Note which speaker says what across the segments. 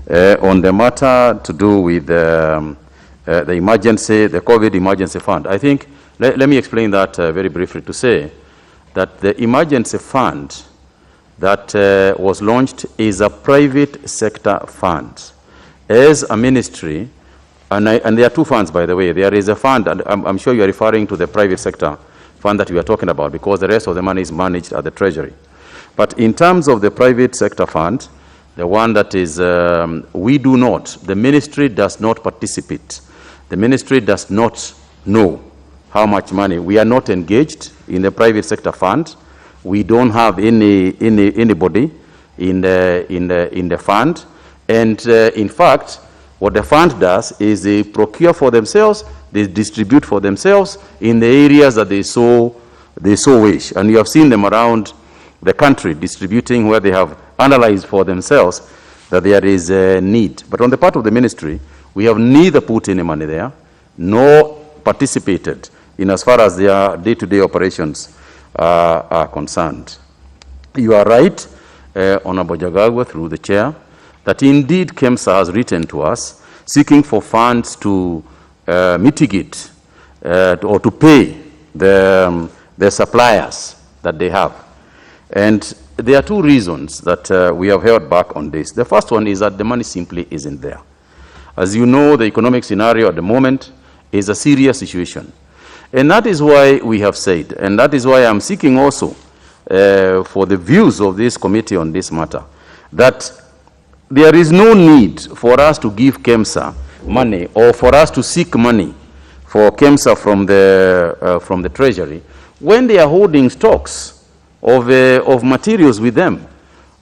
Speaker 1: on the matter to do with the COVID emergency fund. I think, let me explain that very briefly to say that the emergency fund that was launched is a private sector fund. As a ministry, and there are two funds, by the way. There is a fund, and I'm sure you are referring to the private sector fund that we are talking about, because the rest of the money is managed at the Treasury. But in terms of the private sector fund, the one that is, we do not, the ministry does not participate. The ministry does not know how much money. We are not engaged in the private sector fund. We don't have anybody in the fund. And in fact, what the fund does is they procure for themselves, they distribute for themselves in the areas that they so wish. And you have seen them around the country distributing where they have analyzed for themselves that there is a need. But on the part of the ministry, we have neither put any money there, nor participated in as far as their day-to-day operations are concerned. You are right, Honorable Kagwe, through the chair, that indeed KEMSA has written to us seeking for funds to mitigate or to pay the suppliers that they have. And there are two reasons that we have held back on this. The first one is that the money simply isn't there. As you know, the economic scenario at the moment is a serious situation. And that is why we have said, and that is why I'm seeking also for the views of this committee on this matter, that there is no need for us to give KEMSA money or for us to seek money for KEMSA from the Treasury when they are holding stocks of materials with them.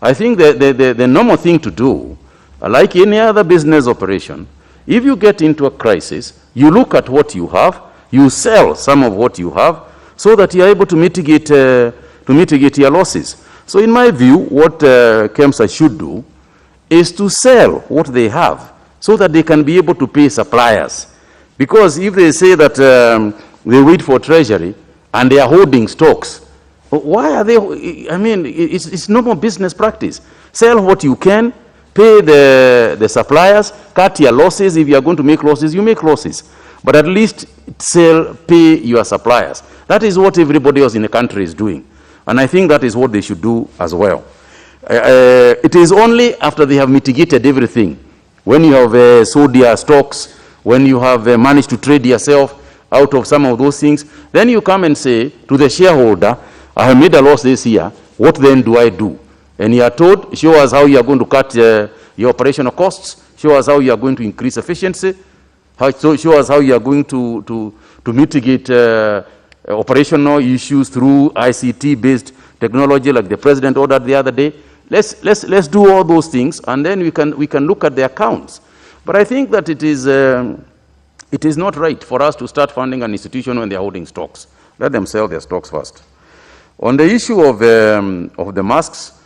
Speaker 1: I think the normal thing to do, like any other business operation, if you get into a crisis, you look at what you have, you sell some of what you have, so that you are able to mitigate your losses. So in my view, what KEMSA should do is to sell what they have, so that they can be able to pay suppliers. Because if they say that they wait for Treasury and they are holding stocks, why are they? I mean, it's normal business practice. Sell what you can, pay the suppliers, cut your losses. If you are going to make losses, you make losses. But at least sell, pay your suppliers. That is what everybody else in the country is doing. And I think that is what they should do as well. It is only after they have mitigated everything, when you have sold their stocks, when you have managed to trade yourself out of some of those things, then you come and say to the shareholder, I have made a loss this year, what then do I do? And you are told, show us how you are going to cut your operational costs, show us how you are going to increase efficiency, show us how you are going to mitigate operational issues through ICT-based technology like the President ordered the other day. Let's do all those things, and then we can look at the accounts. But I think that it is not right for us to start funding an institution when they are holding stocks. Let them sell their stocks first. On the issue of the masks,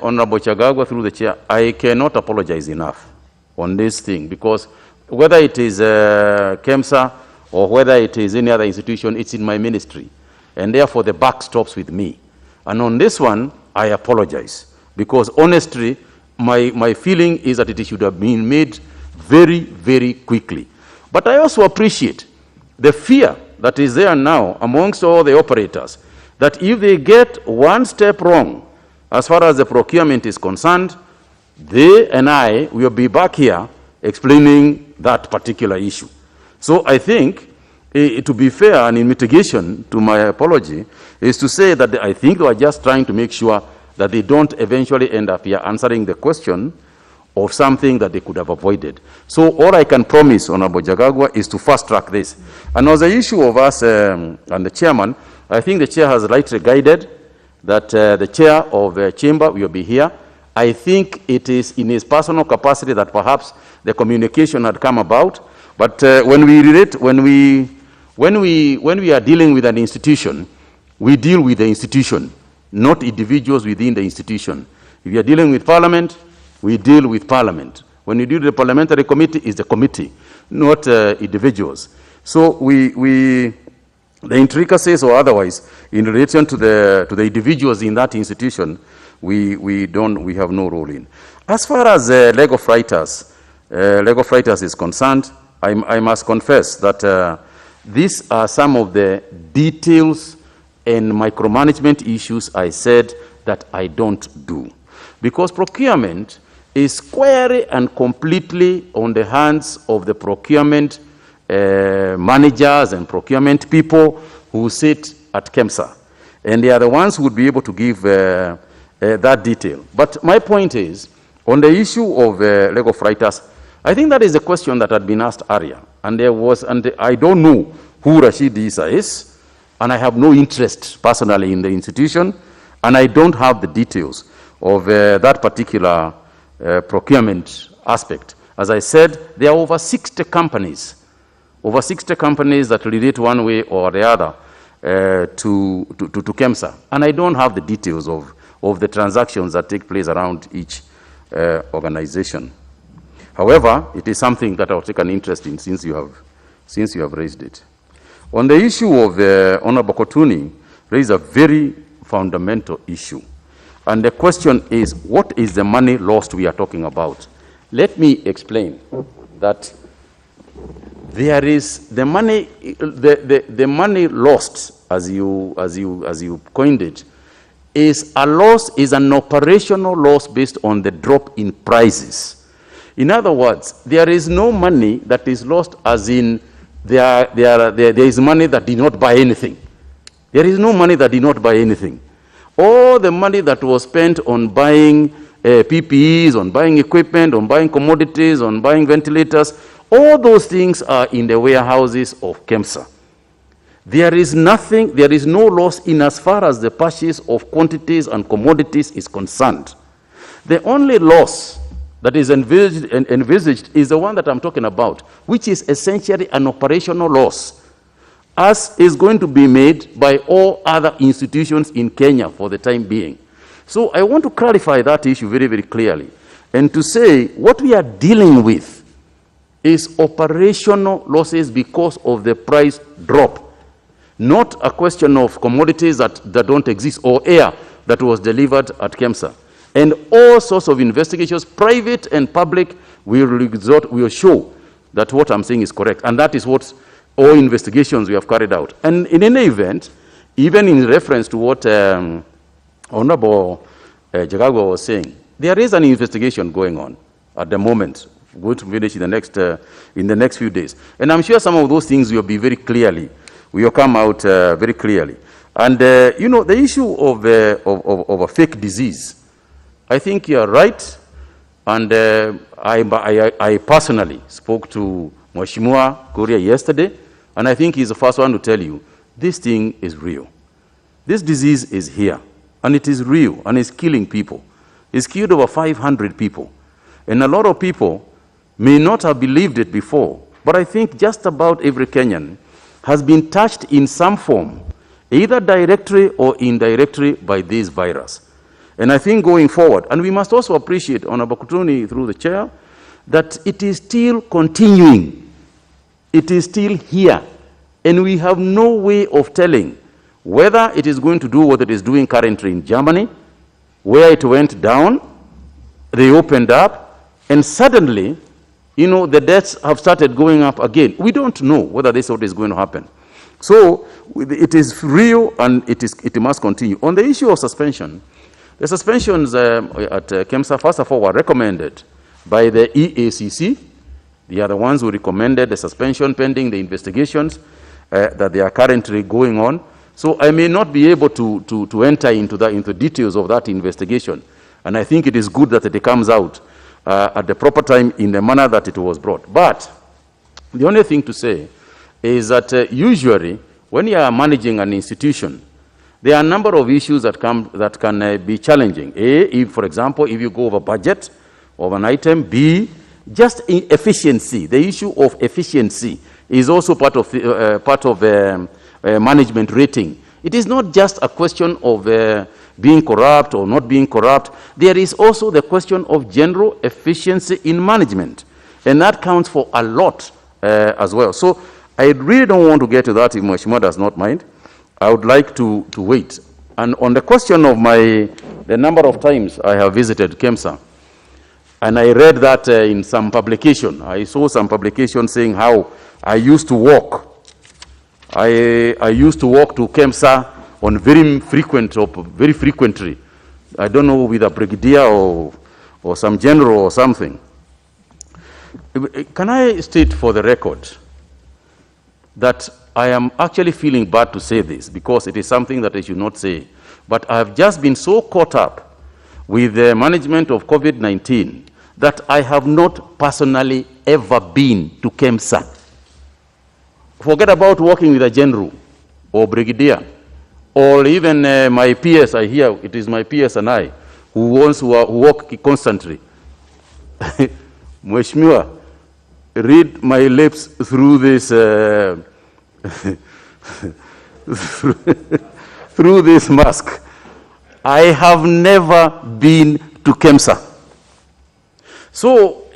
Speaker 1: Honorable Kagwe, through the chair, I cannot apologize enough on this thing, because whether it is KEMSA or whether it is any other institution, it's in my ministry, and therefore the buck stops with me. And on this one, I apologize, because honestly, my feeling is that it should have been made very, very quickly. But I also appreciate the fear that is there now amongst all the operators, that if they get one step wrong as far as the procurement is concerned, they and I will be back here explaining that particular issue. So I think, to be fair and in mitigation to my apology, is to say that I think they are just trying to make sure that they don't eventually end up here answering the question of something that they could have avoided. So all I can promise, Honorable Kagwe, is to fast track this. And on the issue of us and the chairman, I think the chair has rightly guided that the chair of the chamber will be here. I think it is in his personal capacity that perhaps the communication had come about. But when we are dealing with an institution, we deal with the institution, not individuals within the institution. If you are dealing with Parliament, we deal with Parliament. When you deal with the parliamentary committee, it's the committee, not individuals. So the intricacies or otherwise in relation to the individuals in that institution, we have no role in. As far as leg of writers is concerned, I must confess that these are some of the details and micromanagement issues I said that I don't do. Because procurement is squarely and completely on the hands of the procurement managers and procurement people who sit at KEMSA. And they are the ones who would be able to give that detail. But my point is, on the issue of leg of writers, I think that is a question that had been asked earlier. And I don't know who Rashid Issa is, and I have no interest personally in the institution, and I don't have the details of that particular procurement aspect. As I said, there are over 60 companies that relate one way or the other to KEMSA, and I don't have the details of the transactions that take place around each organization. However, it is something that I'll take an interest in since you have raised it. On the issue of Honorable Kotuni, raised a very fundamental issue. And the question is, what is the money lost we are talking about? Let me explain that there is the money, the money lost, as you coined it, is a loss, is an operational loss based on the drop in prices. In other words, there is no money that is lost as in there is money that did not buy anything. There is no money that did not buy anything. All the money that was spent on buying PPEs, on buying equipment, on buying commodities, on buying ventilators, all those things are in the warehouses of KEMSA. There is nothing, there is no loss in as far as the purchase of quantities and commodities is concerned. The only loss that is envisaged is the one that I'm talking about, which is essentially an operational loss, as is going to be made by all other institutions in Kenya for the time being. So I want to clarify that issue very, very clearly, and to say what we are dealing with is operational losses because of the price drop, not a question of commodities that don't exist or air that was delivered at KEMSA. And all sorts of investigations, private and public, will show that what I'm saying is correct. And that is what all investigations we have carried out. And in any event, even in reference to what Honorable Kagwe was saying, there is an investigation going on at the moment, going to finish in the next few days. And I'm sure some of those things will be very clearly, will come out very clearly. And, you know, the issue of a fake disease, I think you're right, and I personally spoke to Mheshimiwa Kuria yesterday, and I think he's the first one to tell you, this thing is real. This disease is here, and it is real, and it's killing people. It's killed over 500 people. And a lot of people may not have believed it before, but I think just about every Kenyan has been touched in some form, either directly or indirectly by this virus. And I think going forward, and we must also appreciate Honorable Kotuni through the chair, that it is still continuing. It is still here. And we have no way of telling whether it is going to do what it is doing currently in Germany, where it went down, they opened up, and suddenly, you know, the deaths have started going up again. We don't know whether this is what is going to happen. So it is real, and it must continue. On the issue of suspension, the suspensions at KEMSA, first of all, were recommended by the EACC. They are the ones who recommended the suspension pending the investigations that they are currently going on. So I may not be able to enter into details of that investigation. And I think it is good that it comes out at the proper time in the manner that it was brought. But the only thing to say is that usually when you are managing an institution, there are a number of issues that can be challenging. A, if, for example, if you go over budget of an item. B, just efficiency. The issue of efficiency is also part of management rating. It is not just a question of being corrupt or not being corrupt. There is also the question of general efficiency in management, and that counts for a lot as well. So I really don't want to get to that if Mheshimiwa does not mind. I would like to wait. And on the question of the number of times I have visited KEMSA, And I read that in some publication. I saw some publication saying how I used to walk. I used to walk to KEMSA on very frequently. I don't know, with a brigadier or some general or something. Can I state for the record that I am actually feeling bad to say this because it is something that I should not say, but I have just been so caught up with the management of COVID-19 that I have not personally ever been to KEMSA. Forget about working with a general or brigadier or even my PS. I hear it is my PS and I who work constantly. Mheshimiwa, read my lips through this through this mask. I have never been to KEMSA. So,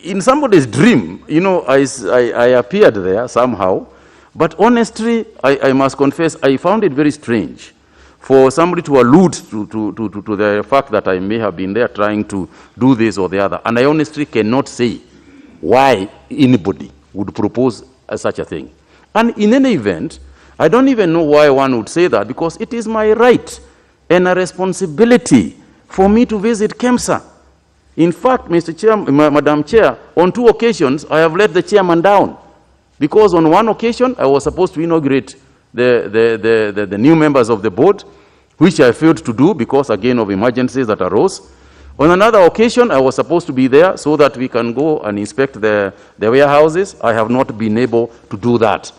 Speaker 1: in somebody's dream, you know, I appeared there somehow, but honestly, I must confess, I found it very strange for somebody to allude to the fact that I may have been there trying to do this or the other. And I honestly cannot say why anybody would propose such a thing. And in any event, I don't even know why one would say that, because it is my right and a responsibility for me to visit KEMSA. In fact, Mr. Chair, Madam Chair, on 2 occasions, I have let the chairman down. Because on 1 occasion, I was supposed to inaugurate the new members of the board, which I failed to do because, again, of emergencies that arose. On another occasion, I was supposed to be there so that we can go and inspect the warehouses. I have not been able to do that.